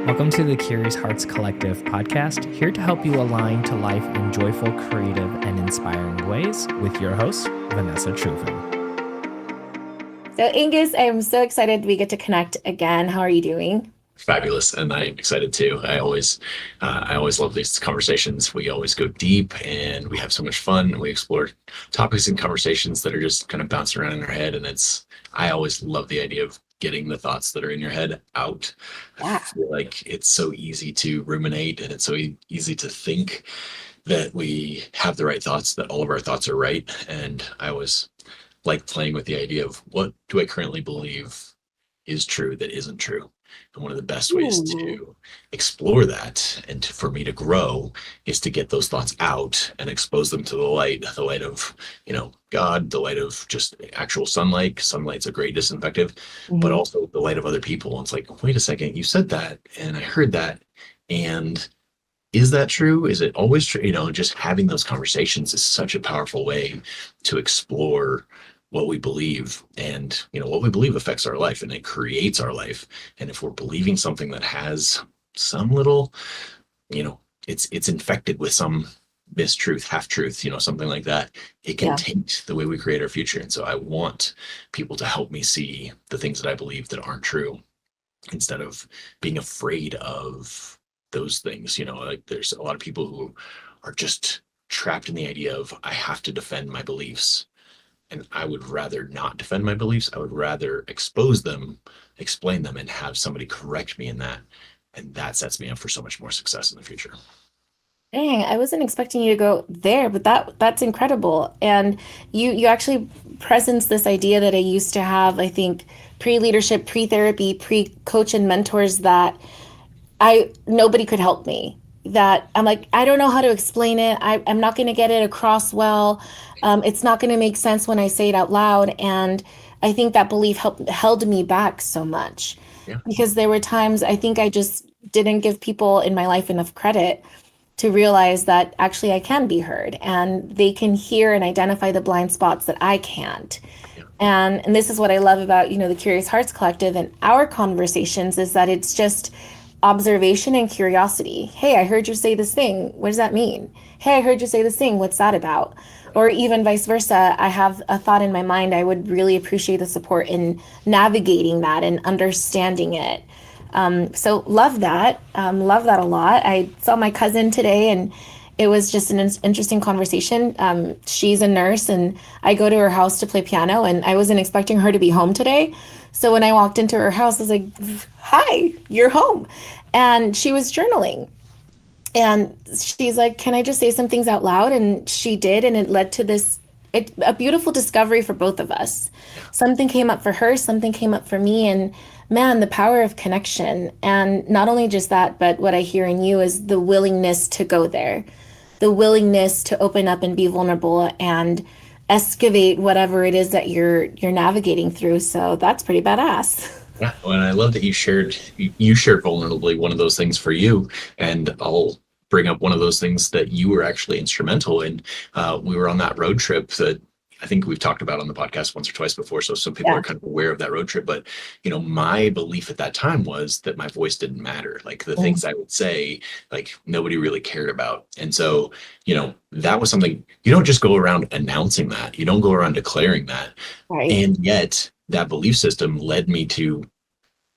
Welcome to the Curious Hearts Collective podcast, here to help you align to life in joyful, creative, and inspiring ways with your host, Vanessa Trufin. So Angus, I am so excited we get to connect again. How are you doing? Fabulous, and I'm excited too. I always love these conversations. We always go deep, and we have so much fun. And we explore topics and conversations that are just kind of bouncing around in our head. And I always love the idea of getting the thoughts that are in your head out. I Yeah. feel like it's so easy to ruminate, and it's so easy to think that we have the right thoughts, that all of our thoughts are right. And I always like playing with the idea of what do I currently believe is true that isn't true. And one of the best ways Ooh. to explore that and for me to grow is to get those thoughts out and expose them to the light of, God, the light of just actual sunlight. Sunlight's a great disinfectant, but Mhm. also the light of other people. And it's like, wait a second, you said that and I heard that. And is that true? Is it always true? Just having those conversations is such a powerful way to explore what we believe. And what we believe affects our life, and it creates our life. And if we're believing something that has some little, you know it's infected with some mistruth, half truth, something like that, it can Yeah. taint the way we create our future. And so I want people to help me see the things that I believe that aren't true, instead of being afraid of those things. Like, there's a lot of people who are just trapped in the idea of, I have to defend my beliefs. And I would rather not defend my beliefs. I would rather expose them, explain them, and have somebody correct me in that. And that sets me up for so much more success in the future. Dang, I wasn't expecting you to go there, but that's incredible. And you actually presence this idea that I used to have, I think, pre-leadership, pre-therapy, pre-coach and mentors that I nobody could help me. That I'm like, I don't know how to explain it. I'm not going to get it across well. It's not going to make sense when I say it out loud. And I think that belief held me back so much Yeah. because there were times I think I just didn't give people in my life enough credit to realize that actually I can be heard and they can hear and identify the blind spots that I can't. Yeah. And this is what I love about, the Curious Hearts Collective and our conversations is that it's just observation and curiosity. Hey, I heard you say this thing. What does that mean? Hey, I heard you say this thing. What's that about? Or even vice versa. I have a thought in my mind. I would really appreciate the support in navigating that and understanding it. So love that. Love that a lot. I saw my cousin today and it was just an interesting conversation. She's a nurse and I go to her house to play piano and I wasn't expecting her to be home today. So when I walked into her house, I was like, hi, you're home. And she was journaling. And she's like, can I just say some things out loud? And she did. And it led to a beautiful discovery for both of us. Something came up for her, something came up for me. And man, the power of connection. And not only just that, but what I hear in you is the willingness to go there, the willingness to open up and be vulnerable and excavate whatever it is that you're navigating through. So that's pretty badass. Yeah. Well, and I love that you shared vulnerably one of those things for you, and I'll bring up one of those things that you were actually instrumental in. We were on that road trip that I think we've talked about on the podcast once or twice before, so some people Yeah. are kind of aware of that road trip. But my belief at that time was that my voice didn't matter. Like, the Mm. things I would say, like, nobody really cared about. And so that was something, you don't just go around announcing that, you don't go around declaring that. Right. And yet that belief system led me to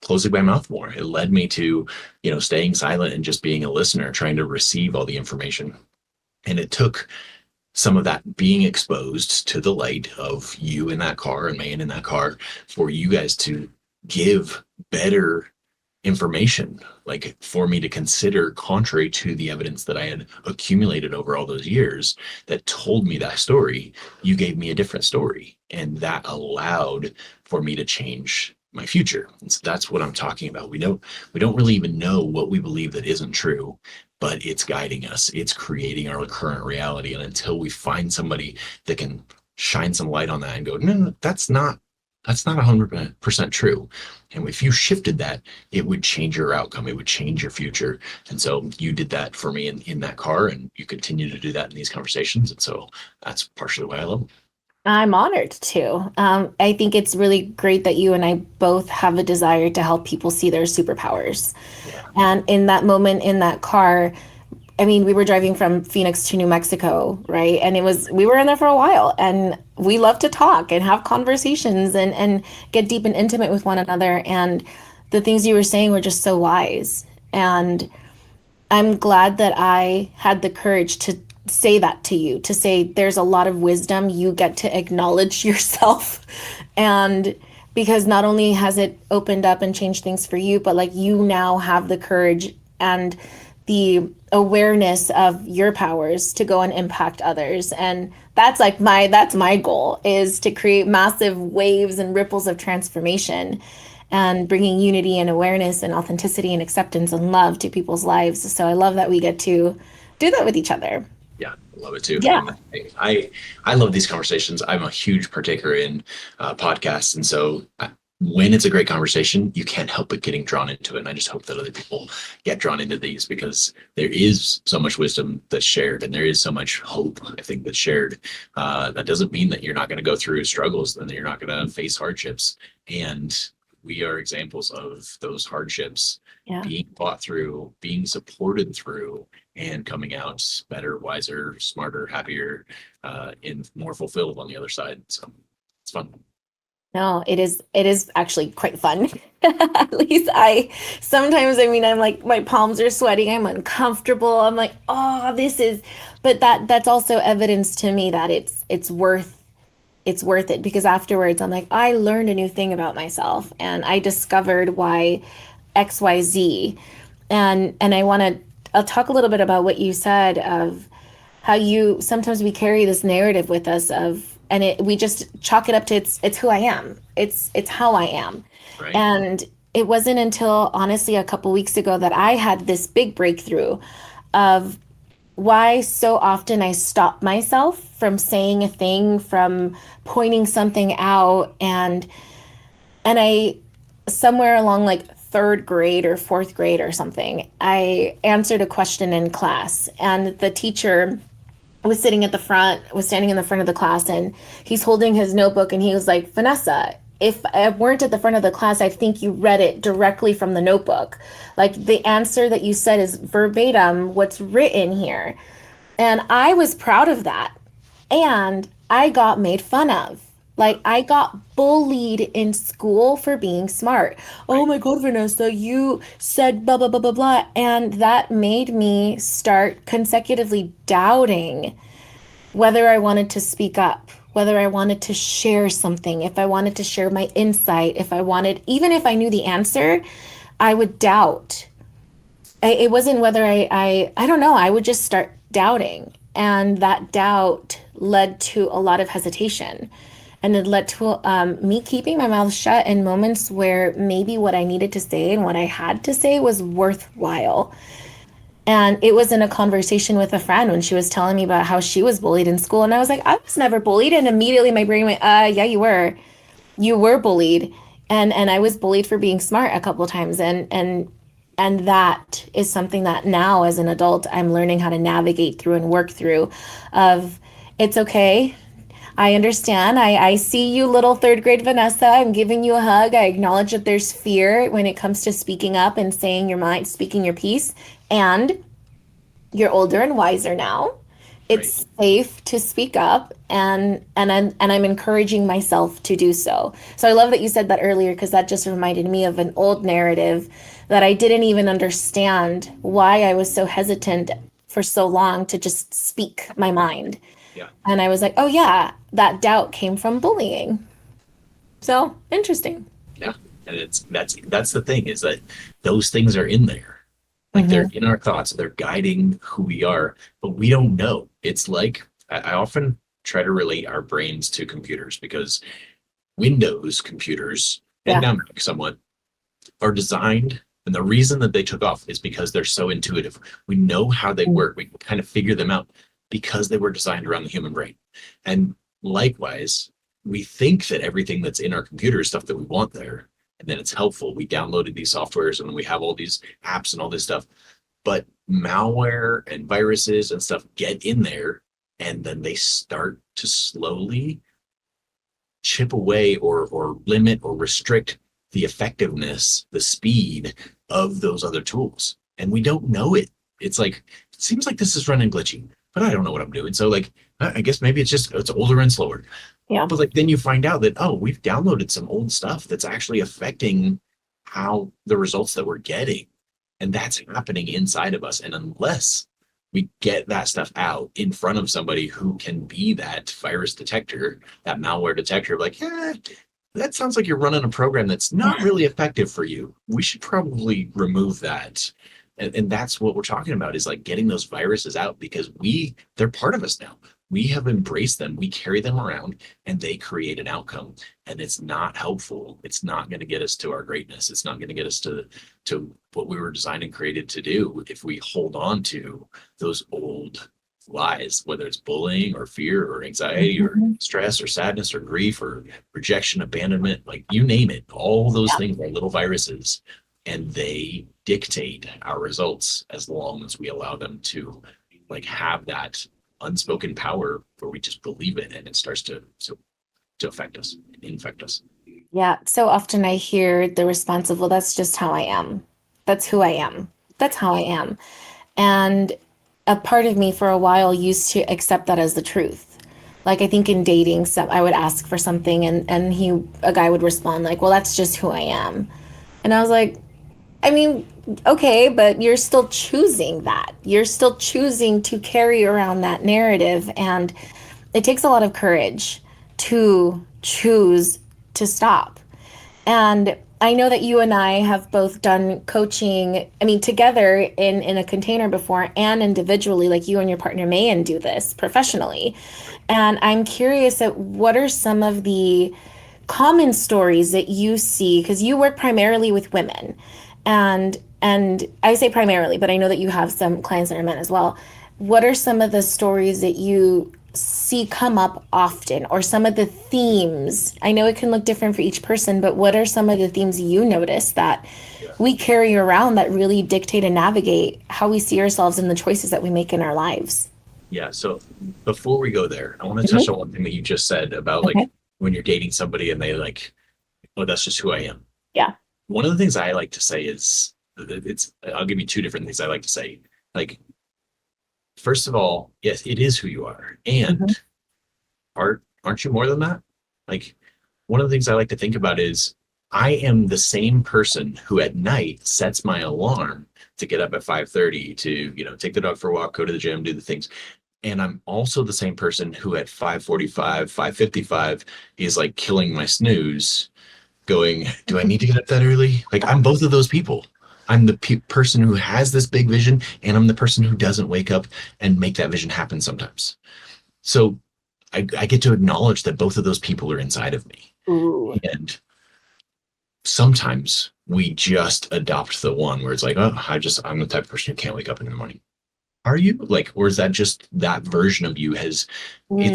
closing my mouth more. It led me to staying silent and just being a listener, trying to receive all the information. And it took some of that being exposed to the light of you in that car and man in that car for you guys to give better information, like for me to consider, contrary to the evidence that I had accumulated over all those years that told me that story. You gave me a different story, and that allowed for me to change my future. And so that's what I'm talking about. We don't really even know what we believe that isn't true, but it's guiding us. It's creating our current reality. And until we find somebody that can shine some light on that and go, no, no, that's not 100% true. And if you shifted that, it would change your outcome. It would change your future. And so you did that for me in that car, and you continue to do that in these conversations. And so that's partially why I love them. I'm honored to. I think it's really great that you and I both have a desire to help people see their superpowers. Yeah. And in that moment in that car, I mean, we were driving from Phoenix to New Mexico, right? And we were in there for a while and we love to talk and have conversations and get deep and intimate with one another. And the things you were saying were just so wise. And I'm glad that I had the courage to say that to you, to say there's a lot of wisdom. You get to acknowledge yourself. And because not only has it opened up and changed things for you, but like you now have the courage and the awareness of your powers to go and impact others. And that's my goal is to create massive waves and ripples of transformation and bringing unity and awareness and authenticity and acceptance and love to people's lives. So I love that we get to do that with each other. Yeah, I love it too. Yeah. And I love these conversations. I'm a huge partaker in podcasts, and so when it's a great conversation, you can't help but getting drawn into it. And I just hope that other people get drawn into these because there is so much wisdom that's shared, and there is so much hope, I think, that's shared. That doesn't mean that you're not going to go through struggles, and that you're not going to face hardships. And we are examples of those hardships Yeah. being fought through, being supported through, and coming out better, wiser, smarter, happier, and more fulfilled on the other side. So it's fun. No, it is actually quite fun. At least I sometimes, I mean, I'm like my palms are sweating, I'm uncomfortable. I'm like, oh, but that's also evidence to me that it's worth it because afterwards I'm like, I learned a new thing about myself and I discovered why XYZ. And I'll talk a little bit about what you said of how you sometimes we carry this narrative with us of and we just chalk it up to it's who I am. It's how I am. Right. And it wasn't until honestly a couple weeks ago that I had this big breakthrough of why so often I stop myself from saying a thing, from pointing something out, and I somewhere along like third grade or fourth grade or something, I answered a question in class, and the teacher was standing in the front of the class, and he's holding his notebook, and he was like, Vanessa, if I weren't at the front of the class, I think you read it directly from the notebook. Like the answer that you said is verbatim what's written here. And I was proud of that. And I got made fun of. Like I got bullied in school for being smart. Oh my God, Vanessa, you said blah, blah, blah, blah, blah. And that made me start consecutively doubting whether I wanted to speak up, whether I wanted to share something, if I wanted to share my insight, even if I knew the answer, I would doubt. It wasn't whether I don't know, I would just start doubting. And that doubt led to a lot of hesitation. And it led to me keeping my mouth shut in moments where maybe what I needed to say and what I had to say was worthwhile. And it was in a conversation with a friend when she was telling me about how she was bullied in school. And I was like, I was never bullied. And immediately my brain went, yeah, you were. You were bullied. And I was bullied for being smart a couple of times. And that is something that now as an adult, I'm learning how to navigate through and work through of it's okay. I understand. I see you, little third grade Vanessa. I'm giving you a hug. I acknowledge that there's fear when it comes to speaking up and saying your mind, speaking your piece. And you're older and wiser now. It's safe to speak up, and I'm encouraging myself to do so. So I love that you said that earlier because that just reminded me of an old narrative that I didn't even understand why I was so hesitant for so long to just speak my mind. Yeah. And I was like, oh yeah, that doubt came from bullying. So interesting. Yeah. And that's the thing is that those things are in there. Like they're in our thoughts, they're guiding who we are, but we don't know. It's like I often try to relate our brains to computers because Windows computers and now Mac somewhat are designed. And the reason that they took off is because they're so intuitive. We know how they work. We can kind of figure them out because they were designed around the human brain. And likewise, we think that everything that's in our computer is stuff that we want there. And then it's helpful. We downloaded these softwares and we have all these apps and all this stuff. But malware and viruses and stuff get in there and then they start to slowly chip away or limit or restrict the effectiveness, the speed of those other tools. And we don't know it. It's like, it seems like this is running glitchy, but I don't know what I'm doing. So like, I guess maybe it's older and slower. Yeah. But like, then you find out that, oh, we've downloaded some old stuff that's actually affecting how the results that we're getting. And that's happening inside of us. And unless we get that stuff out in front of somebody who can be that virus detector, that malware detector, like, that sounds like you're running a program that's not really effective for you. We should probably remove that. And that's what we're talking about, is like getting those viruses out, because they're part of us now. We have embraced them. We carry them around, and they create an outcome. And it's not helpful. It's not going to get us to our greatness. It's not going to get us to what we were designed and created to do if we hold on to those old lies, whether it's bullying or fear or anxiety or stress or sadness or grief or rejection, abandonment, like you name it. All those things are little viruses, and they dictate our results as long as we allow them to like have that unspoken power where we just believe it, and it starts to affect us, infect us. Yeah. So often I hear the response of, well, that's just how I am. That's who I am. That's how I am. And a part of me for a while used to accept that as the truth. Like I think in dating, I would ask for something and a guy would respond like, well, that's just who I am. And I was like, I mean, okay, but you're still choosing that. You're still choosing to carry around that narrative. And it takes a lot of courage to choose to stop. And I know that you and I have both done coaching, I mean, together in a container before and individually, like you and your partner may and do this professionally. And I'm curious at what are some of the common stories that you see, because you work primarily with women. And I say primarily, but I know that you have some clients that are men as well. What are some of the stories that you see come up often, or some of the themes? I know it can look different for each person, but what are some of the themes you notice that we carry around that really dictate and navigate how we see ourselves and the choices that we make in our lives? Yeah. So before we go there, I want to touch on one thing that you just said about like when you're dating somebody and they like, oh, that's just who I am. Yeah. One of the things I like to say is I'll give you two different things I like to say. Like, first of all, yes, it is who you are. And aren't you more than that? Like, one of the things I like to think about is I am the same person who at night sets my alarm to get up at 5:30 to, take the dog for a walk, go to the gym, do the things. And I'm also the same person who at 5:45, 5:55 is like killing my snooze, going, do I need to get up that early? Like, I'm both of those people. I'm the person who has this big vision, and I'm the person who doesn't wake up and make that vision happen sometimes. So I get to acknowledge that both of those people are inside of me. Ooh. And sometimes we just adopt the one where it's like, oh, I'm the type of person who can't wake up in the morning. Are you? Like, or is that just that version of you it's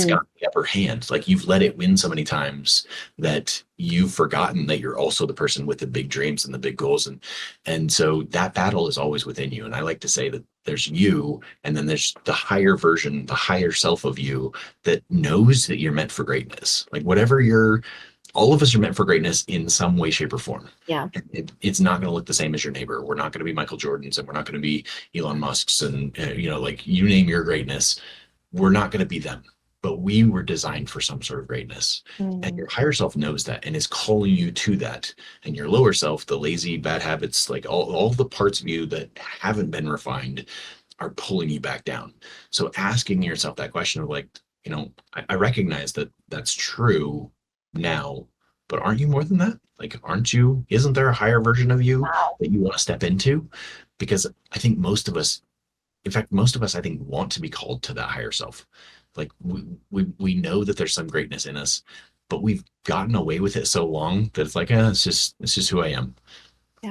got the upper hand? Like, you've let it win so many times that you've forgotten that you're also the person with the big dreams and the big goals. And so that battle is always within you. And I like to say that there's you, and then there's the higher version, the higher self of you that knows that you're meant for greatness. Like, all of us are meant for greatness in some way, shape, or form. Yeah. It's not going to look the same as your neighbor. We're not going to be Michael Jordan's, and we're not going to be Elon Musk's, and like, you name your greatness. We're not going to be them, but we were designed for some sort of greatness. And your higher self knows that and is calling you to that. And your lower self, the lazy, bad habits, like all the parts of you that haven't been refined, are pulling you back down. So asking yourself that question of like, I recognize that that's true now, but aren't you more than that? Like, isn't there a higher version of you that you want to step into? Because I think most of us, I think, want to be called to that higher self. Like, we know that there's some greatness in us, but we've gotten away with it so long that it's like, it's just who I am.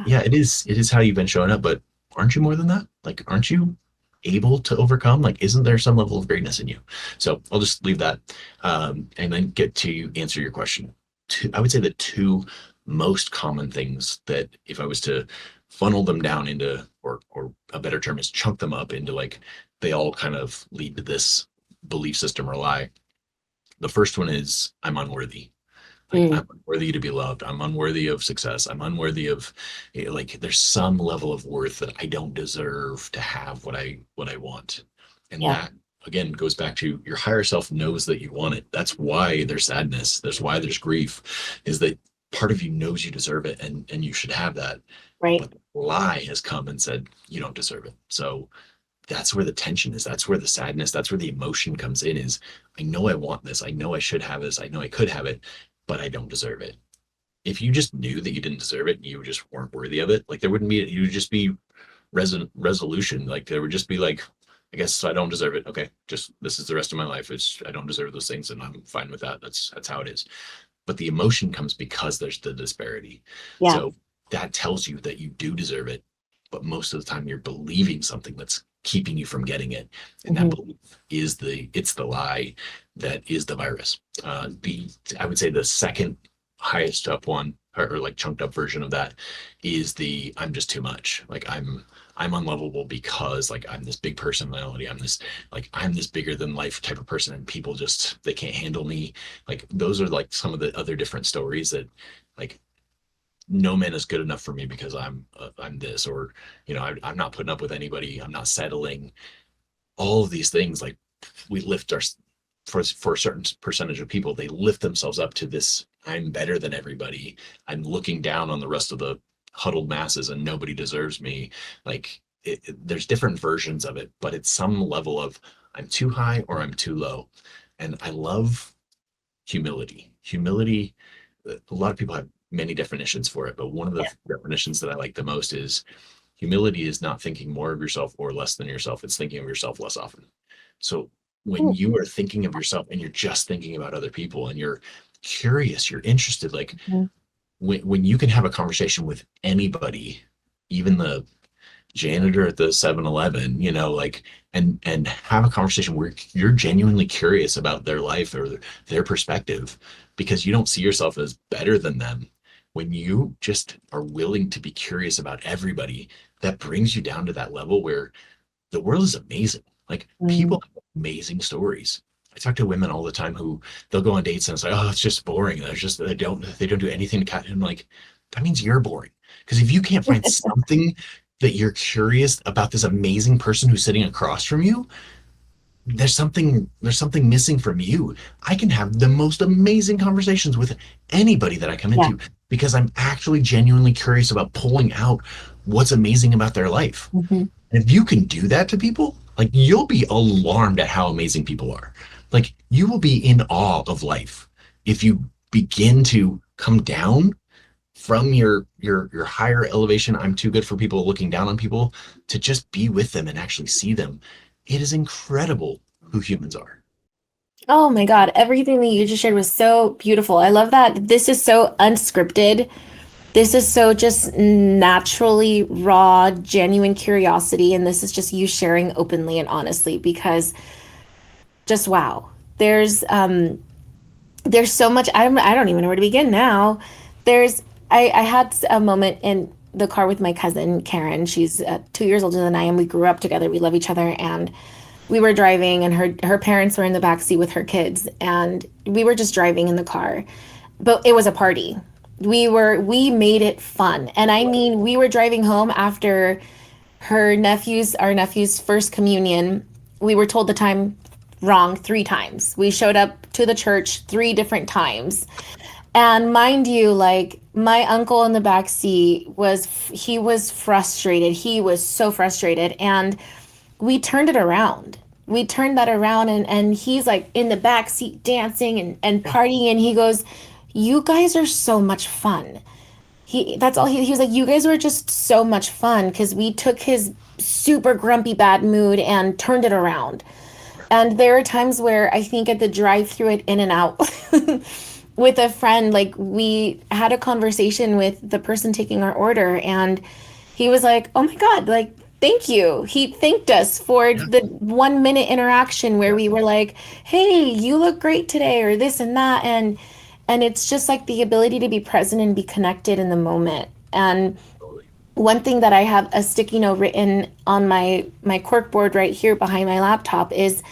Yeah, it is how you've been showing up, but aren't you more than that? Like, aren't you able to overcome? Like, isn't there some level of greatness in you? So I'll just leave that and then get to answer your question. I would say the two most common things that, if I was to funnel them down into, or a better term is chunk them up into, like, they all kind of lead to this belief system or lie. The first one is, I'm unworthy. Like, Mm. I'm unworthy to be loved. I'm unworthy of success. I'm unworthy of, like, there's some level of worth that I don't deserve to have what I want. And Yeah. that again goes back to your higher self knows that you want it. That's why there's sadness. That's why there's grief, is that part of you knows you deserve it and you should have that. Right. But the lie has come and said you don't deserve it. So that's where the tension is. That's where the sadness, that's where the emotion comes in, is I know I want this. I know I should have this. I know I could have it, but I don't deserve it. If you just knew that you didn't deserve it and you just weren't worthy of it, like there wouldn't be, you would just be resolution. Like there would just be like, I guess I don't deserve it. Okay, just this is the rest of my life. It's I don't deserve those things, and I'm fine with that. That's how it is. But the emotion comes because there's the disparity. Yeah. So that tells you that you do deserve it, but most of the time you're believing something that's keeping you from getting it, and that Mhm. belief is the lie that is the virus. The I would say the second highest up one, or like chunked up version of that, is the I'm just too much. Like I'm unlovable because like I'm this big personality. I'm this bigger than life type of person, and people just they can't handle me. Like those are like some of the other different stories that like no man is good enough for me because I'm this, or I'm not putting up with anybody. I'm not settling. All of these things, like we lift our for a certain percentage of people, they lift themselves up to this I'm better than everybody. I'm looking down on the rest of the huddled masses and nobody deserves me. Like there's different versions of it, but it's some level of I'm too high or I'm too low. And I love humility. A lot of people have many definitions for it, but one of the Yeah. definitions that I like the most is humility is not thinking more of yourself or less than yourself. It's thinking of yourself less often. So when Mm. you are thinking of yourself and you're just thinking about other people and you're curious, you're interested, like Mhm. when you can have a conversation with anybody, even the janitor at the 7-Eleven, like and have a conversation where you're genuinely curious about their life or their perspective because you don't see yourself as better than them. When you just are willing to be curious about everybody, that brings you down to that level where the world is amazing. Like Mm. people have amazing stories. I talk to women all the time who they'll go on dates and it's like, oh, it's just boring. There's just they don't do anything to catch. And I'm like, that means you're boring. Because if you can't find something that you're curious about this amazing person who's sitting across from you, there's something missing from you. I can have the most amazing conversations with anybody that I come Yeah. into because I'm actually genuinely curious about pulling out what's amazing about their life. Mhm. And if you can do that to people, like you'll be alarmed at how amazing people are. Like you will be in awe of life if you begin to come down from your higher elevation, I'm too good for people, looking down on people, to just be with them and actually see them. It is incredible who humans are. Oh my God, everything that you just shared was so beautiful. I love that this is so unscripted. This is so just naturally raw, genuine curiosity. And this is just you sharing openly and honestly because just wow. There's there's so much I don't even know where to begin now. There's I had a moment in the car with my cousin Karen. She's 2 years older than I am. We grew up together. We love each other, and we were driving, and her parents were in the back seat with her kids, and we were just driving in the car. But it was a party. We made it fun, and I mean, we were driving home after our nephew's first communion. We were told the time wrong 3 times. We showed up to the church 3 different times. And mind you, like my uncle in the back seat he was frustrated. He was so frustrated. And we turned it around. We turned that around and he's like in the back seat dancing and partying. And he goes, "You guys are so much fun." That's all he was like, "You guys were just so much fun because we took his super grumpy bad mood and turned it around." And there are times where I think at the drive-through at In-N-Out with a friend, like we had a conversation with the person taking our order, and he was like, "Oh my God, like, thank you." He thanked us for Yeah. the 1 minute interaction where Yeah. we were like, "Hey, you look great today," or this and that. And it's just like the ability to be present and be connected in the moment. And Totally. one thing that I have a sticky note written on my cork board right here behind my laptop is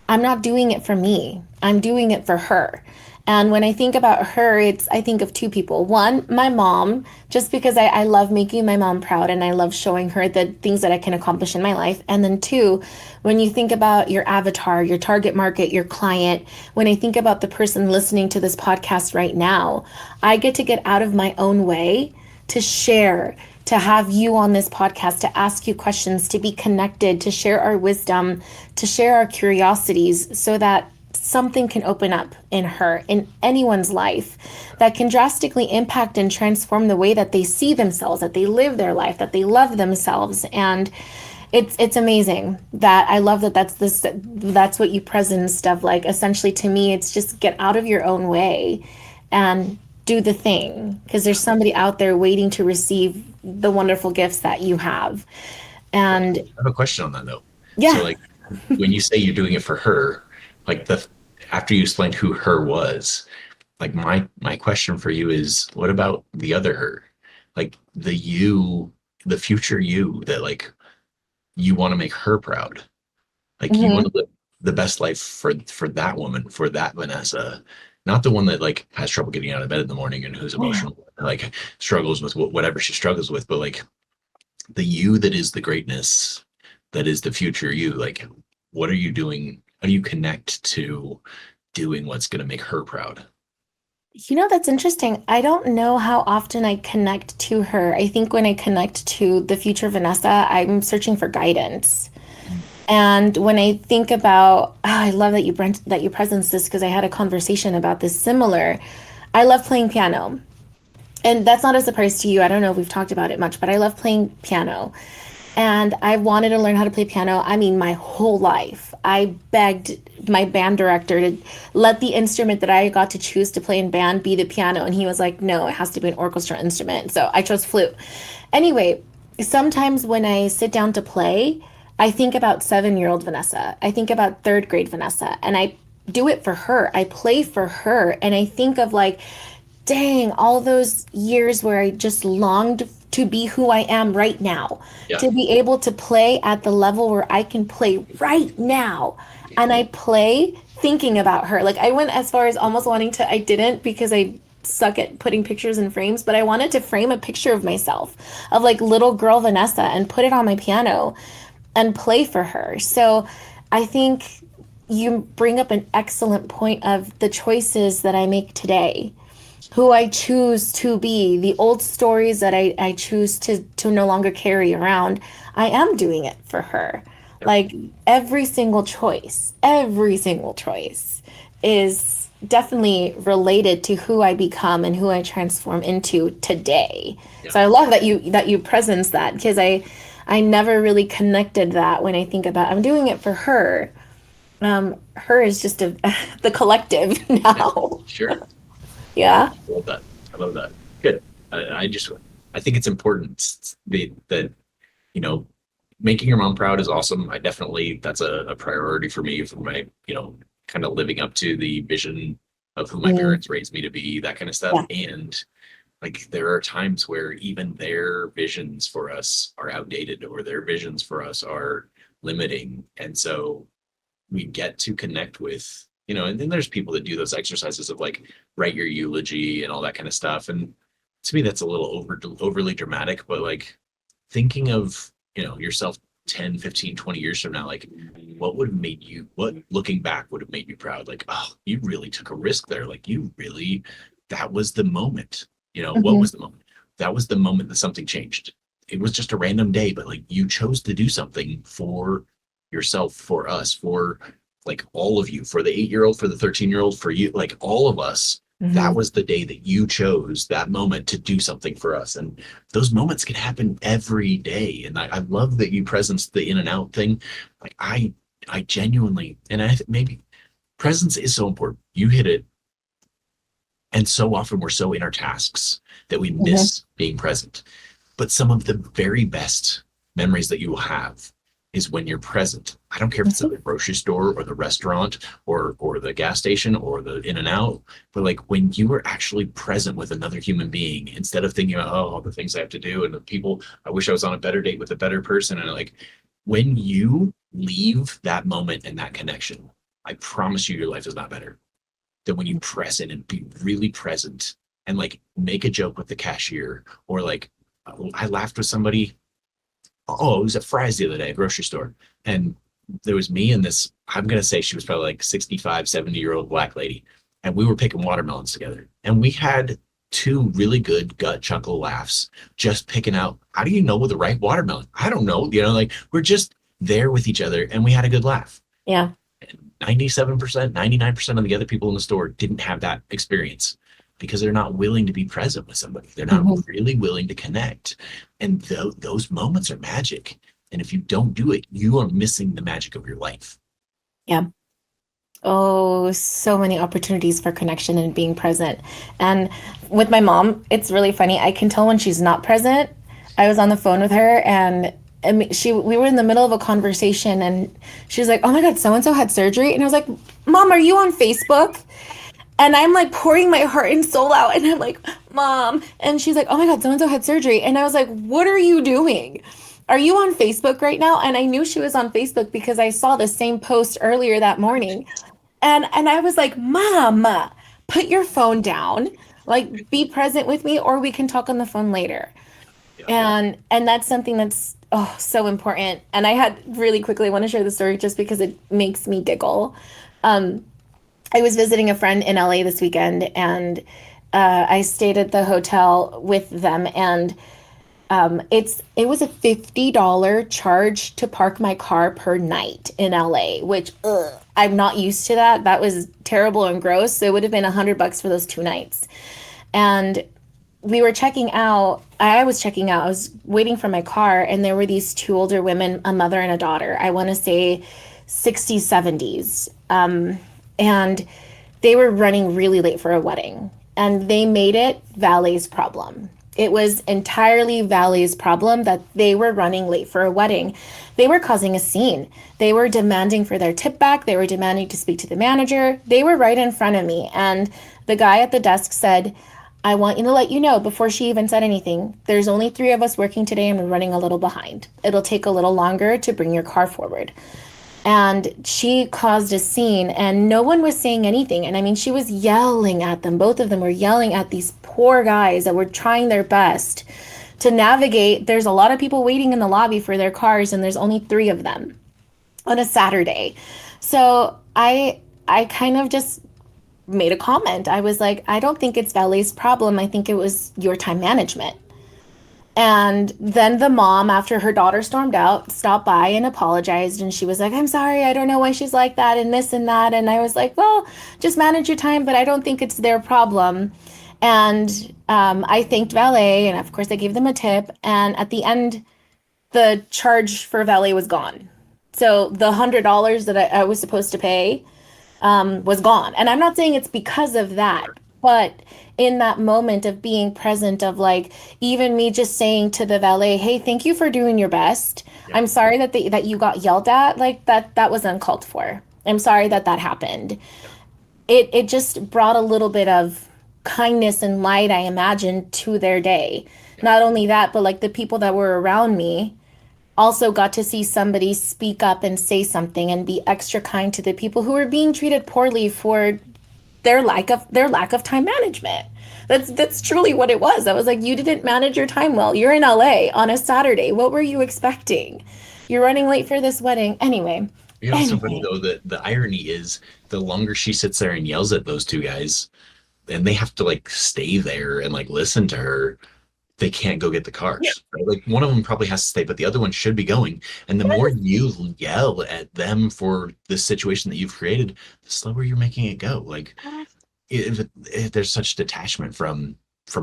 I'm not doing it for me. I'm doing it for her. And when I think about her, I think of two people. One, my mom, just because I love making my mom proud and I love showing her the things that I can accomplish in my life. And then two, when you think about your avatar, your target market, your client, when I think about the person listening to this podcast right now, I get to get out of my own way to share, to have you on this podcast, to ask you questions, to be connected, to share our wisdom, to share our curiosities so that something can open up in her, in anyone's life, that can drastically impact and transform the way that they see themselves, that they live their life, that they love themselves. And it's amazing that I love that that's what you present of. Like, essentially, to me, it's just get out of your own way and do the thing, because there's somebody out there waiting to receive the wonderful gifts that you have. And I have a question on that though. yeah. So like when you say you're doing it for her, like after you explained who her was, like my question for you is, what about the other her? Like the future you that like you want to make her proud. Like you want Mhm. to live the best life for that woman, for that Vanessa, not the one that like has trouble getting out of bed in the morning and who's Yeah. emotional, like struggles with whatever she struggles with, but like the you that is the greatness, that is the future you. Like, what are you doing? How do you connect to doing what's going to make her proud? That's interesting. I don't know how often I connect to her. I think when I connect to the future Vanessa, I'm searching for guidance. And when I think about, I love that you presence this, because I had a conversation about this similar. I love playing piano. And that's not a surprise to you. I don't know if we've talked about it much, but I love playing piano. And I wanted to learn how to play piano. I mean, my whole life. I begged my band director to let the instrument that I got to choose to play in band be the piano. And he was like, no, it has to be an orchestra instrument. So I chose flute. Anyway, sometimes when I sit down to play, I think about 7-year-old Vanessa. I think about third grade Vanessa. And I do it for her. I play for her. And I think of like, dang, all those years where I just longed to be who I am right now, Yeah. to be able to play at the level where I can play right now. And I play thinking about her. Like, I went as far as almost wanting to, I didn't, because I suck at putting pictures in frames, but I wanted to frame a picture of myself, of like little girl Vanessa, and put it on my piano and play for her. So I think you bring up an excellent point of the choices that I make today, who I choose to be, the old stories that I choose to no longer carry around. I am doing it for her. Like, every single choice is definitely related to who I become and who I transform into today. Yeah. So I love that you presence that, because I never really connected that when I think about I'm doing it for her. Her is just the collective now. Sure. Yeah. I love that. I love that. Good. I think it's important that, you know, making your mom proud is awesome. That's a priority for me, for my, kind of living up to the vision of who my Mm, parents raised me to be, that kind of stuff. yeah. And like, there are times where even their visions for us are outdated, or their visions for us are limiting. And so we get to connect with, and then there's people that do those exercises of like write your eulogy and all that kind of stuff. And to me, that's a little overly dramatic, but like thinking of, yourself 10, 15, 20 years from now, like what looking back would have made you proud? Like, oh, you really took a risk there. Like that was the moment, what Mhm. was the moment? That was the moment that something changed. It was just a random day, but like you chose to do something for yourself, for us, for like all of you, for the 8-year-old, for the 13-year-old, for you, like all of us. That Mhm. was the day that you chose that moment to do something for us. And those moments can happen every day. And I love that you presence the in and out thing. Like I genuinely, and maybe presence is so important. You hit it. And so often we're so in our tasks that we Mhm. miss being present. But some of the very best memories that you will have is when you're present. I don't care if it's at Mhm. the grocery store or the restaurant or the gas station or the in and out, but like when you are actually present with another human being, instead of thinking about, oh, all the things I have to do and the people, I wish I was on a better date with a better person. And like when you leave that moment and that connection, I promise you your life is not better. that when you press in and be really present and like make a joke with the cashier, or like I laughed with somebody. Oh, it was at Fry's the other day, grocery store. And there was me and this, I'm going to say she was probably like 65, 70-year-old black lady. And we were picking watermelons together. And we had two really good gut chuckle laughs, just picking out, how do you know the right watermelon? I don't know. Like we're just there with each other and we had a good laugh. Yeah. 97%, 99% of the other people in the store didn't have that experience because they're not willing to be present with somebody. They're not really willing to connect. And those moments are magic. And if you don't do it, you are missing the magic of your life. Yeah. Oh, so many opportunities for connection and being present. And with my mom, it's really funny. I can tell when she's not present. I was on the phone with her and we were in the middle of a conversation and she was like, oh my God, so-and-so had surgery. And I was like, Mom, are you on Facebook? And I'm like pouring my heart and soul out. And I'm like, Mom. And she's like, oh my God, so-and-so had surgery. And I was like, what are you doing? Are you on Facebook right now? And I knew she was on Facebook because I saw the same post earlier that morning. And I was like, Mom, put your phone down, like be present with me, or we can talk on the phone later. Yeah. And that's something that's so important. And I had really quickly, I want to share the story just because it makes me giggle. I was visiting a friend in LA this weekend and I stayed at the hotel with them, and it was a $50 charge to park my car per night in LA, which I'm not used to that. That was terrible and gross. So it would have been $100 for those 2 nights. And we were checking out. I was checking out. I was waiting for my car, and there were these 2 older women, a mother and a daughter. I want to say 60s, 70s. And they were running really late for a wedding, and they made it valet's problem. It was entirely valet's problem that they were running late for a wedding. They were causing a scene. They were demanding for their tip back. They were demanding to speak to the manager. They were right in front of me. And the guy at the desk said, I want you to let you know, before she even said anything, there's only 3 of us working today and we're running a little behind. It'll take a little longer to bring your car forward. And she caused a scene and no one was saying anything. And I mean, she was yelling at them. Both of them were yelling at these poor guys that were trying their best to navigate. There's a lot of people waiting in the lobby for their cars, and there's only 3 of them on a Saturday. So I kind of just made a comment. I was like, I don't think it's valet's problem. I think it was your time management. And then the mom, after her daughter stormed out, stopped by and apologized. And she was like, I'm sorry, I don't know why she's like that and this and that. And I was like, well, just manage your time, but I don't think it's their problem. And I thanked valet, and of course I gave them a tip. And at the end, the charge for valet was gone. So the $100 that I was supposed to pay was gone. And I'm not saying it's because of that, but in that moment of being present, of like even me just saying to the valet, hey, thank you for doing your best. Yeah. I'm sorry that you got yelled at, like that was uncalled for. I'm sorry that happened. It just brought a little bit of kindness and light, I imagine, to their day. Yeah. Not only that, but like the people that were around me also got to see somebody speak up and say something and be extra kind to the people who were being treated poorly for their lack of time management. That's truly what it was. I was like, you didn't manage your time well. You're in LA on a Saturday. What were you expecting? You're running late for this wedding. Anyway. So funny though, the irony is the longer she sits there and yells at those 2 guys, and they have to like stay there and like listen to her, they can't go get the cars. Yeah. Right? Like one of them probably has to stay, but the other one should be going. And the more you yell at them for the situation that you've created, the slower you're making it go. Like there's such detachment from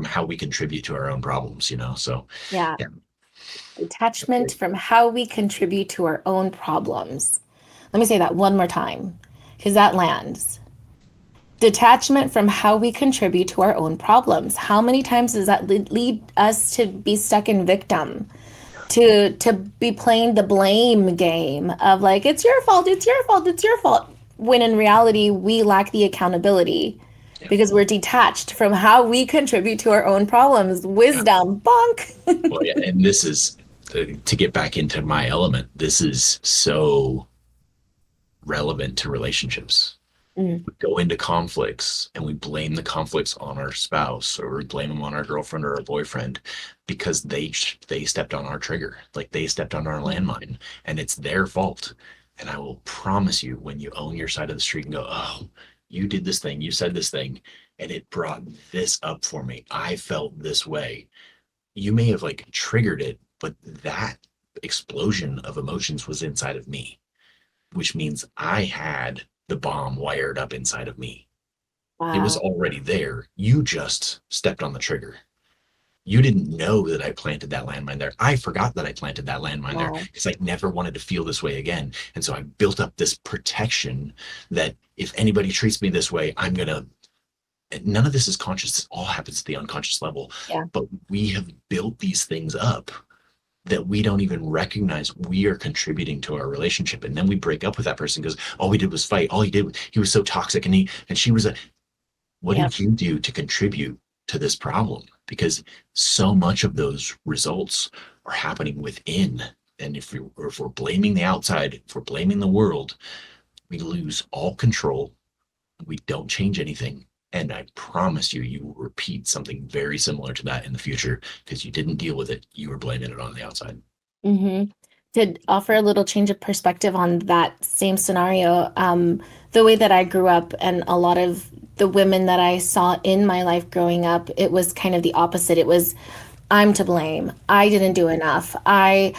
how we contribute to our own problems, So yeah. Detachment from how we contribute to our own problems. Let me say that one more time, because that lands. Detachment from how we contribute to our own problems. How many times does that lead us to be stuck in victim, to be playing the blame game of like, it's your fault, it's your fault, it's your fault, when in reality we lack the accountability because we're detached from how we contribute to our own problems. Wisdom, bonk. Well, yeah, and this is, to get back into my element, this is so relevant to relationships. Mm. We go into conflicts and we blame the conflicts on our spouse, or we blame them on our girlfriend or our boyfriend because they stepped on our trigger, like they stepped on our landmine, and it's their fault. And I will promise you, when you own your side of the street and go, oh, you did this thing, you said this thing, and it brought this up for me, I felt this way. You may have like triggered it, but that explosion of emotions was inside of me, which means I had the bomb wired up inside of me. It was Wow. already there. You just stepped on the trigger. You didn't know that I planted that landmine there. I forgot that I planted that landmine there Wow. because I never wanted to feel this way again. And so I built up this protection that if anybody treats me this way, I'm going to. None of this is conscious. This all happens at the unconscious level. Yeah. But we have built these things up that we don't even recognize we are contributing to our relationship. And then we break up with that person because all we did was fight. All he did, he was so toxic, and she was a, what Yeah. did you do to contribute to this problem? Because so much of those results are happening within. And if we're blaming the outside, if we're blaming the world, we lose all control. We don't change anything. And I promise you, you will repeat something very similar to that in the future because you didn't deal with it. You were blaming it on the outside. Mm-hmm. To offer a little change of perspective on that same scenario, the way that I grew up and a lot of the women that I saw in my life growing up, it was kind of the opposite. It was, I'm to blame. I didn't do enough. I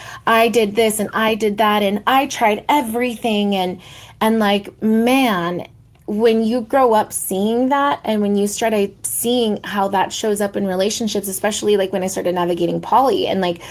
did this and I did that and I tried everything and like, man, when you grow up seeing that and when you started seeing how that shows up in relationships, especially like when I started navigating poly and like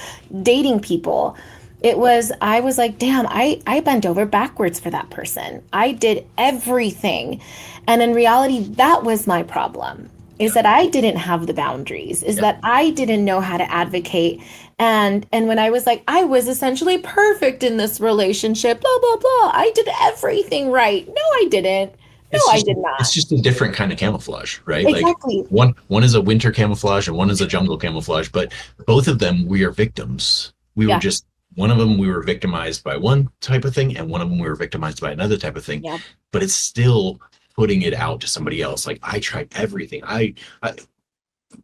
dating people, I was like, damn, I bent over backwards for that person. I did everything. And in reality, that was my problem, is Yeah. that I didn't have the boundaries, is Yeah. that I didn't know how to advocate. And when I was like, I was essentially perfect in this relationship, blah, blah, blah. I did everything right. No, I didn't. No, it's I just did it's not. just a different kind of camouflage, right? Like Exactly. one is a winter camouflage and one is a jungle camouflage, but both of them we are victims. We were Yeah. just one of them we were victimized by one type of thing, and one of them we were victimized by another type of thing. Yeah. But it's still putting it out to somebody else. Like I tried everything. I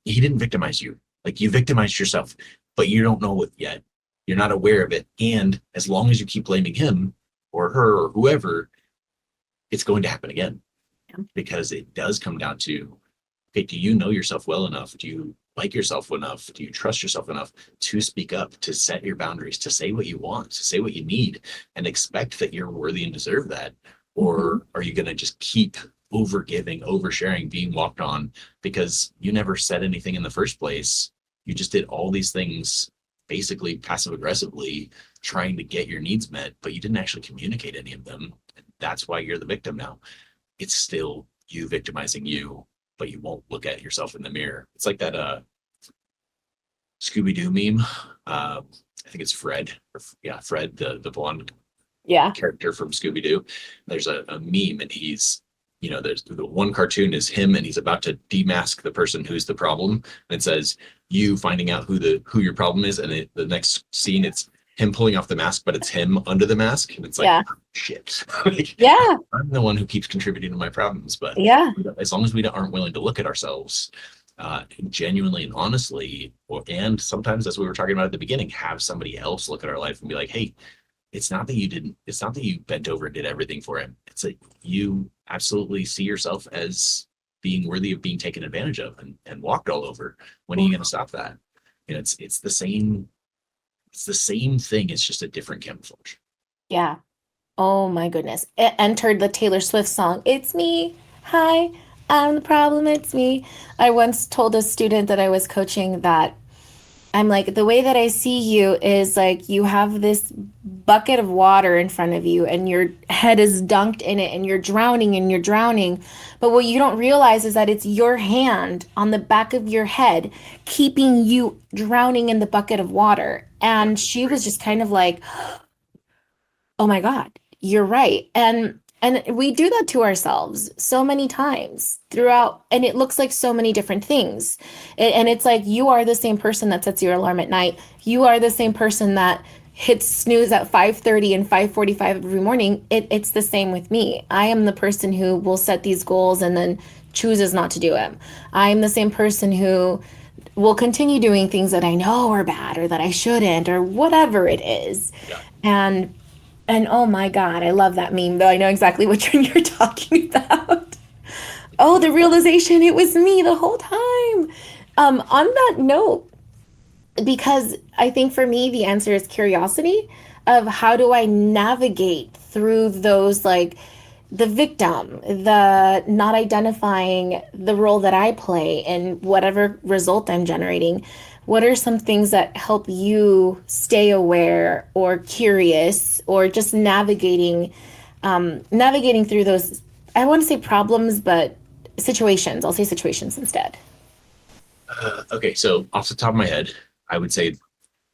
he didn't victimize you. Like you victimized yourself, but you don't know it yet. You're not aware of it. And as long as you keep blaming him or her or whoever, it's going to happen again Yeah. because it does come down to, okay, do you know yourself well enough? Do you like yourself enough? Do you trust yourself enough to speak up, to set your boundaries, to say what you want, to say what you need, and expect that you're worthy and deserve that? Or are you going to just keep over giving, oversharing, being walked on because you never said anything in the first place? You just did all these things basically passive aggressively trying to get your needs met, but you didn't actually communicate any of them. That's why you're the victim now. It's still you victimizing you, but you won't look at yourself in the mirror. It's like that Scooby-Doo meme. I think it's Fred. Yeah, Fred, the blonde Yeah. character from Scooby-Doo. There's a meme and he's, there's the one cartoon is him and he's about to demask the person who's the problem. And it says you finding out who your problem is. And the next scene, it's him pulling off the mask, but it's him under the mask. And it's like, Yeah. oh, shit. Like, Yeah. I'm the one who keeps contributing to my problems. But Yeah. as long as we aren't willing to look at ourselves genuinely and honestly, and sometimes, as we were talking about at the beginning, have somebody else look at our life and be like, hey, it's not that you bent over and did everything for him. It's that you absolutely see yourself as being worthy of being taken advantage of and walked all over. When are you going to stop that? It's the same thing. It's just a different camouflage. Yeah. Oh my goodness. It entered the Taylor Swift song. It's me. Hi, I'm the problem. It's me. I once told a student that I was coaching that I'm like, the way that I see you is like you have this bucket of water in front of you and your head is dunked in it and you're drowning and you're drowning. But what you don't realize is that it's your hand on the back of your head keeping you drowning in the bucket of water. And she was just kind of like, oh my God, you're right. And we do that to ourselves so many times throughout, and it looks like so many different things. And it's like you are the same person that sets your alarm at night. You are the same person that hits snooze at 5:30 and 5:45 every morning, it's the same with me. I am the person who will set these goals and then chooses not to do them. I'm the same person who will continue doing things that I know are bad or that I shouldn't or whatever it is. Yeah. And oh my God, I love that meme, though I know exactly what you're talking about. Oh, the realization it was me the whole time. On that note, because I think for me, the answer is curiosity of how do I navigate through those, like the victim, the not identifying the role that I play and whatever result I'm generating. What are some things that help you stay aware or curious or just navigating through those, I want to say problems, but situations. I'll say situations instead. Okay, so off the top of my head, I would say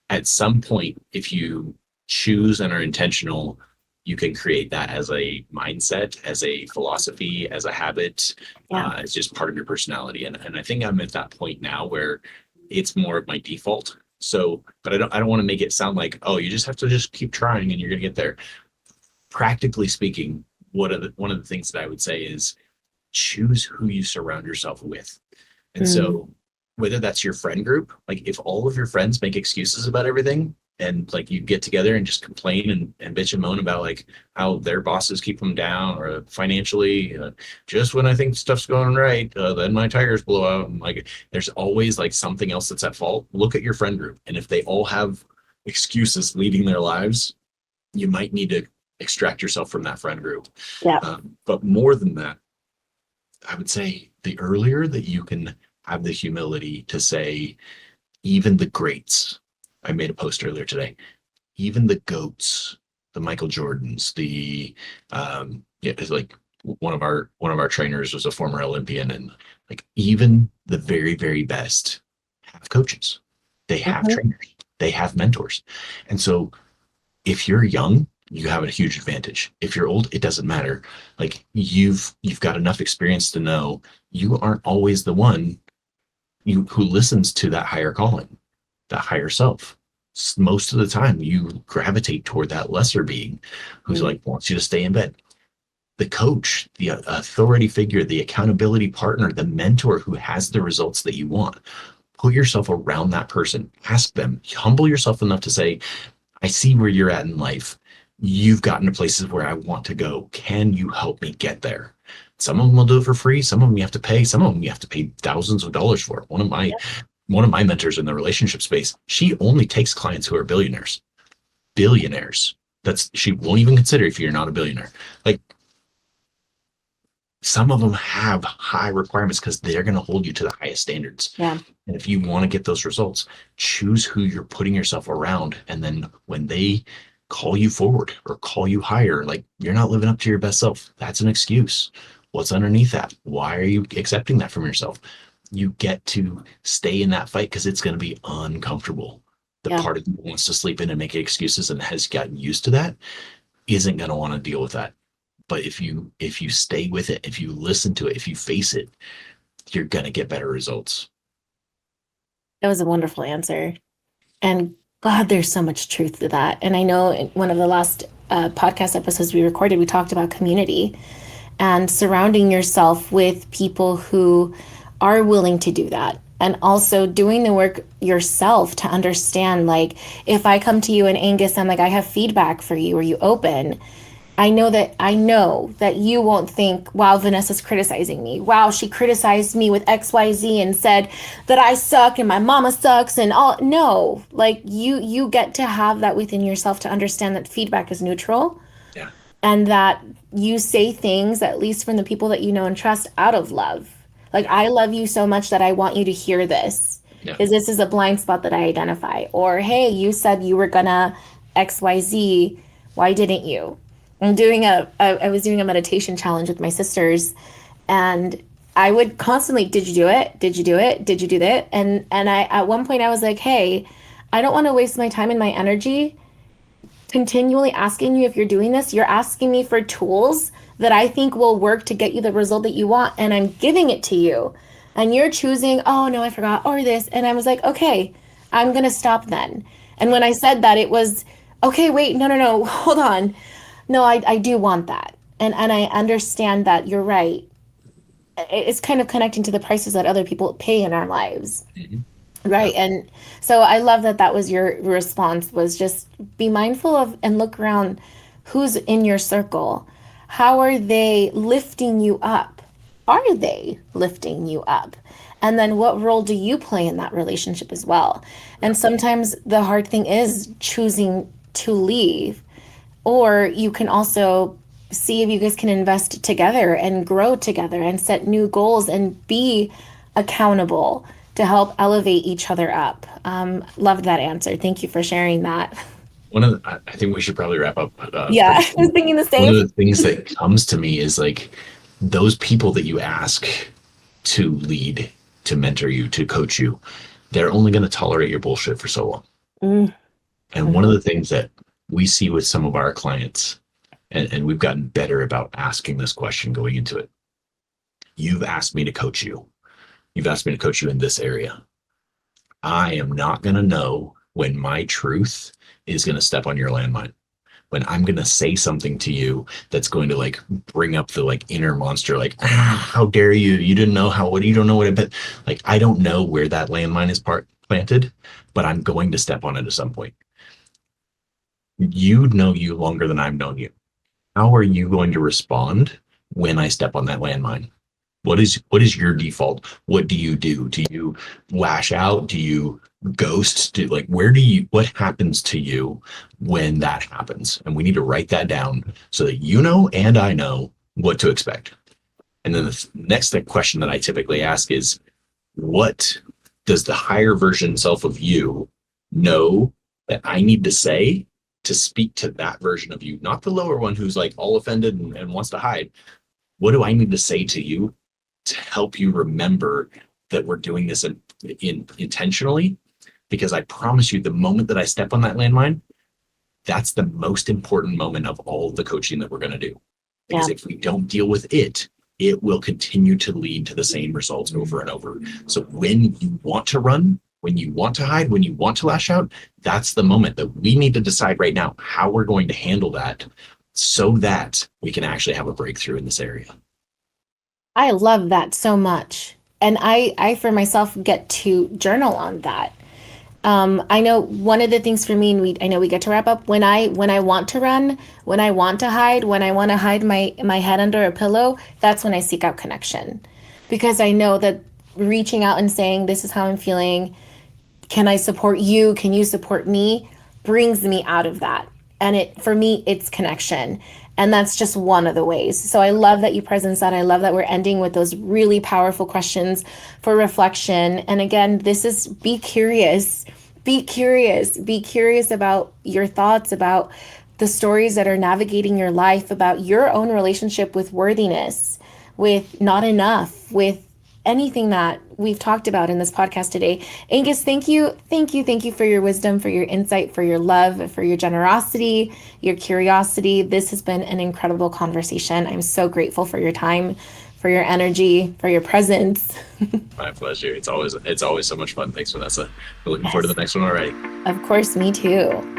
at some point, if you choose and are intentional, you can create that as a mindset, as a philosophy, as a habit. Yeah. It's just part of your personality. And I think I'm at that point now where it's more of my default. So, but I don't want to make it sound like, oh, you just have to just keep trying and you're going to get there. Practically speaking, one of the things that I would say is choose who you surround yourself with. And so whether that's your friend group, like if all of your friends make excuses about everything and like you get together and just complain and bitch and moan about like how their bosses keep them down or financially, just when I think stuff's going right, then my tires blow out. And like, there's always like something else that's at fault. Look at your friend group. And if they all have excuses leading their lives, you might need to extract yourself from that friend group. Yeah. But more than that, I would say the earlier that you can have the humility to say, even the greats, I made a post earlier today, even the GOATs, the Michael Jordans, it's like one of our trainers was a former Olympian, and like even the very, very best have coaches. They have trainers, they have mentors. And so if you're young, you have a huge advantage. If you're old, it doesn't matter. Like you've got enough experience to know you aren't always the one who listens to that higher calling, that higher self. Most of the time you gravitate toward that lesser being who's like wants you to stay in bed. The coach, the authority figure, the accountability partner, the mentor who has the results that you want. Put yourself around that person. Ask them, humble yourself enough to say, I see where you're at in life. You've gotten to places where I want to go. Can you help me get there? Some of them will do it for free. Some of them you have to pay. Some of them you have to pay thousands of dollars for. One of my mentors in the relationship space, she only takes clients who are billionaires. She won't even consider if you're not a billionaire. Like some of them have high requirements because they're going to hold you to the highest standards. Yeah. And if you want to get those results, choose who you're putting yourself around. And then when they call you forward or call you higher, like you're not living up to your best self, that's an excuse. What's underneath that? Why are you accepting that from yourself? You get to stay in that fight because it's going to be uncomfortable. The part of you wants to sleep in and make excuses and has gotten used to that isn't going to want to deal with that. But if you stay with it, if you listen to it, if you face it, you're going to get better results. That was a wonderful answer. And God, there's so much truth to that. And I know in one of the last podcast episodes we recorded, we talked about community and surrounding yourself with people who are willing to do that. And also doing the work yourself to understand, like, if I come to you and Angus, I'm like, I have feedback for you. Are you open? I know that you won't think, wow, Vanessa's criticizing me. Wow, she criticized me with XYZ and said that I suck and my mama sucks and all. No, like you get to have that within yourself to understand that feedback is neutral. Yeah. And that you say things, at least from the people that you know and trust, out of love. Like, I love you so much that I want you to hear this. Because this is a blind spot that I identify. Or, hey, you said you were gonna XYZ. Why didn't you? I was doing a meditation challenge with my sisters, and I would constantly, did you do it? Did you do it? Did you do that? And I, at one point I was like, hey, I don't want to waste my time and my energy continually asking you if you're doing this. You're asking me for tools that I think will work to get you the result that you want, and I'm giving it to you. And you're choosing, oh no, I forgot, or this. And I was like, okay, I'm going to stop then. And when I said that, it was okay, wait, no, hold on. No, I do want that. And I understand that you're right. It's kind of connecting to the prices that other people pay in our lives. Mhm. Right. Yeah. And so I love that that was your response was just be mindful of and look around who's in your circle. How are they lifting you up? Are they lifting you up? And then what role do you play in that relationship as well? Yeah. And sometimes the hard thing is choosing to leave, or you can also see if you guys can invest together and grow together and set new goals and be accountable to help elevate each other up. Loved that answer. Thank you for sharing that. I think we should probably wrap up Yeah, pretty I was soon. thinking the One same. of the things that comes to me is like those people that you ask to lead, to mentor you, to coach you, they're only going to tolerate your bullshit for so long. Mm, And one of mhm. the things that we see with some of our clients, and we've gotten better about asking this question going into it. You've asked me to coach you. You've asked me to coach you in this area. I am not going to know when my truth is going to step on your landmine. When I'm going to say something to you that's going to like bring up the like inner monster, like, how dare you? You didn't know you don't know what it meant. Like, I don't know where that landmine is planted, but I'm going to step on it at some point. You know you longer than I've known you. How are you going to respond when I step on that landmine? What is your default? What do you do? Do you lash out? Do you ghost? What happens to you when that happens? And we need to write that down so that you know and I know what to expect. And then the next question that I typically ask is, what does the higher version self of you know that I need to say to speak to that version of you, not the lower one who's like all offended and wants to hide? What do I need to say to you to help you remember that we're doing this intentionally? Because I promise you, the moment that I step on that landmine, that's the most important moment of all the coaching that we're going to do. Yeah. Because if we don't deal with it, it will continue to lead to the same results over and over. So when you want to run, when you want to hide, when you want to lash out, that's the moment that we need to decide right now how we're going to handle that so that we can actually have a breakthrough in this area. I love that so much. And I for myself get to journal on that. I know one of the things for me, and I know we get to wrap up. When I want to run, when I want to hide, when I want to hide my head under a pillow, that's when I seek out connection, because I know that reaching out and saying, "This is how I'm feeling. Can I support you? Can you support me?" brings me out of that. And it for me, it's connection. And that's just one of the ways. So I love that you presence that. I love that we're ending with those really powerful questions for reflection. And again, this is be curious. Be curious. Be curious about your thoughts, about the stories that are navigating your life, about your own relationship with worthiness, with not enough, with anything that we've talked about in this podcast today. Angus, thank you for your wisdom, for your insight, for your love, for your generosity, your curiosity. This has been an incredible conversation. I'm so grateful for your time, for your energy, for your presence. My pleasure. It's always so much fun. Thanks, Vanessa. We're looking forward to Yes, the next one already. of course, me too.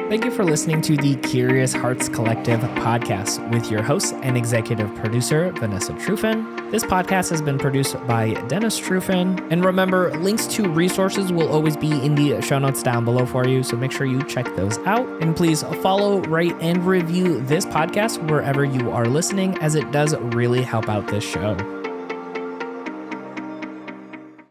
Thank you for listening to the Curious Hearts Collective podcast with your host and executive producer, Vanessa Trufin. This podcast has been produced by Dennis Trufin. And remember, links to resources will always be in the show notes down below for you, so make sure you check those out. And please follow, rate, and review this podcast wherever you are listening, as it does really help out this show.